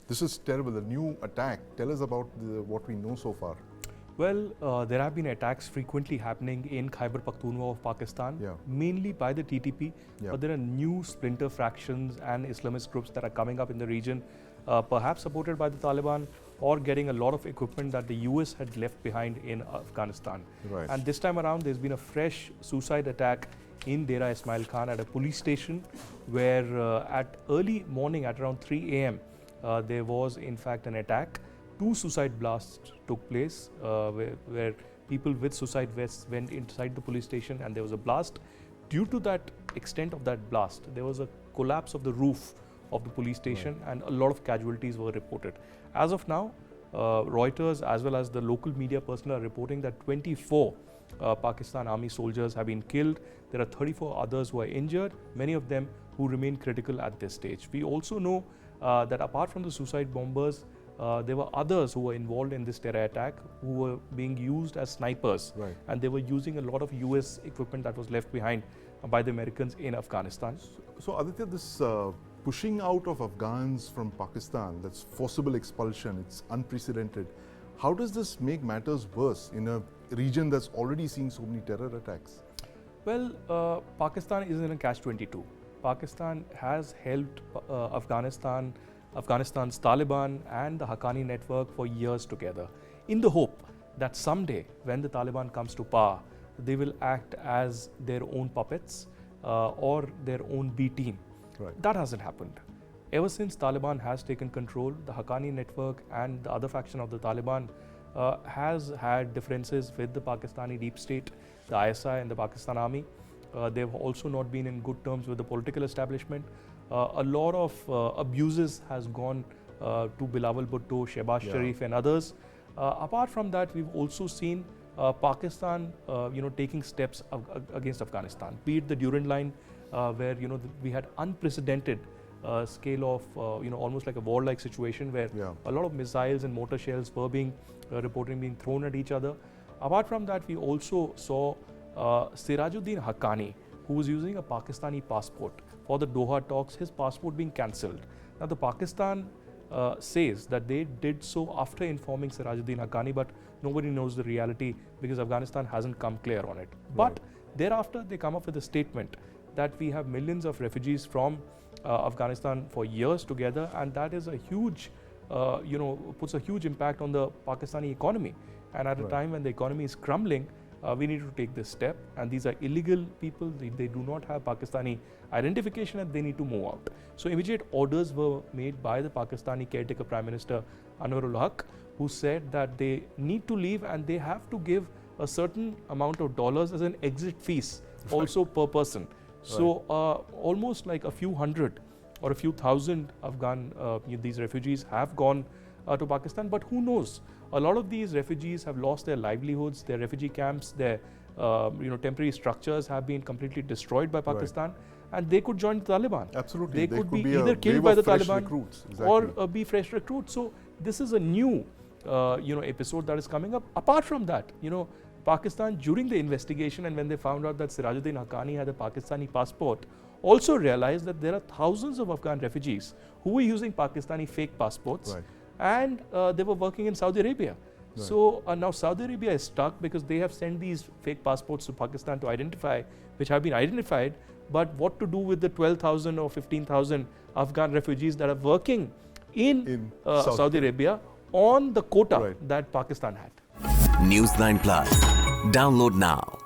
This is terrible, the new attack. Tell us about what we know so far. Well, there have been attacks frequently happening in Khyber Pakhtunkhwa of Pakistan, mainly by the TTP, but there are new splinter fractions and Islamist groups that are coming up in the region, perhaps supported by the Taliban or getting a lot of equipment that the US had left behind in Afghanistan. Right. And this time around, there's been a fresh suicide attack in Dera Ismail Khan at a police station where at early morning at around 3 a.m. There was in fact an attack. 2 suicide blasts took place where people with suicide vests went inside the police station and there was a blast. Due to that extent of that blast, there was a collapse of the roof of the police station and a lot of casualties were reported. As of now, Reuters as well as the local media personnel are reporting that 24 Pakistan Army soldiers have been killed. There are 34 others who are injured, many of them who remain critical at this stage. We also know that apart from the suicide bombers, there were others who were involved in this terror attack who were being used as snipers, and they were using a lot of US equipment that was left behind by the Americans in Afghanistan. So Aditya, this pushing out of Afghans from Pakistan, that's forcible expulsion, it's unprecedented. How does this make matters worse in a region that's already seeing so many terror attacks? Well, Pakistan is in a catch-22. Pakistan has helped Afghanistan's Taliban and the Haqqani network for years together, in the hope that someday when the Taliban comes to power, they will act as their own puppets or their own B team. That hasn't happened. Ever since Taliban has taken control, the Haqqani network and the other faction of the Taliban has had differences with the Pakistani deep state, the ISI and the Pakistan Army. They've also not been in good terms with the political establishment. A lot of abuses has gone to Bilawal Bhutto, Shehbaz Sharif and others. Apart from that, we've also seen Pakistan taking steps against Afghanistan, be it the Durand Line, where we had unprecedented scale of almost like a war-like situation where a lot of missiles and mortar shells were being reported being thrown at each other. Apart from that, we also saw Sirajuddin Haqqani, who was using a Pakistani passport for the Doha talks, his passport being cancelled. Now the Pakistan says that they did so after informing Sirajuddin Haqqani, but nobody knows the reality because Afghanistan hasn't come clear on it. But thereafter they come up with a statement that we have millions of refugees from Afghanistan for years together, and that is a huge, puts a huge impact on the Pakistani economy. And at a time when the economy is crumbling, we need to take this step. And these are illegal people. They do not have Pakistani identification and they need to move out. So immediate orders were made by the Pakistani caretaker Prime Minister Anwarul Haq, who said that they need to leave and they have to give a certain amount of dollars as an exit fees also per person. So almost like a few hundred or a few thousand Afghan these refugees have gone to Pakistan, but who knows? A lot of these refugees have lost their livelihoods, their refugee camps, their temporary structures have been completely destroyed by Pakistan, and they could join the Taliban. Absolutely, they could be either killed by the Taliban or be fresh recruits. So this is a new episode that is coming up. Apart from that, Pakistan during the investigation and when they found out that Sirajuddin Haqqani had a Pakistani passport, also realized that there are thousands of Afghan refugees who were using Pakistani fake passports. And they were working in Saudi Arabia. So now Saudi Arabia is stuck because they have sent these fake passports to Pakistan to identify, which have been identified, but what to do with the 12,000 or 15,000 Afghan refugees that are working in Saudi Arabia on the quota that Pakistan had. News9 Plus. Download now.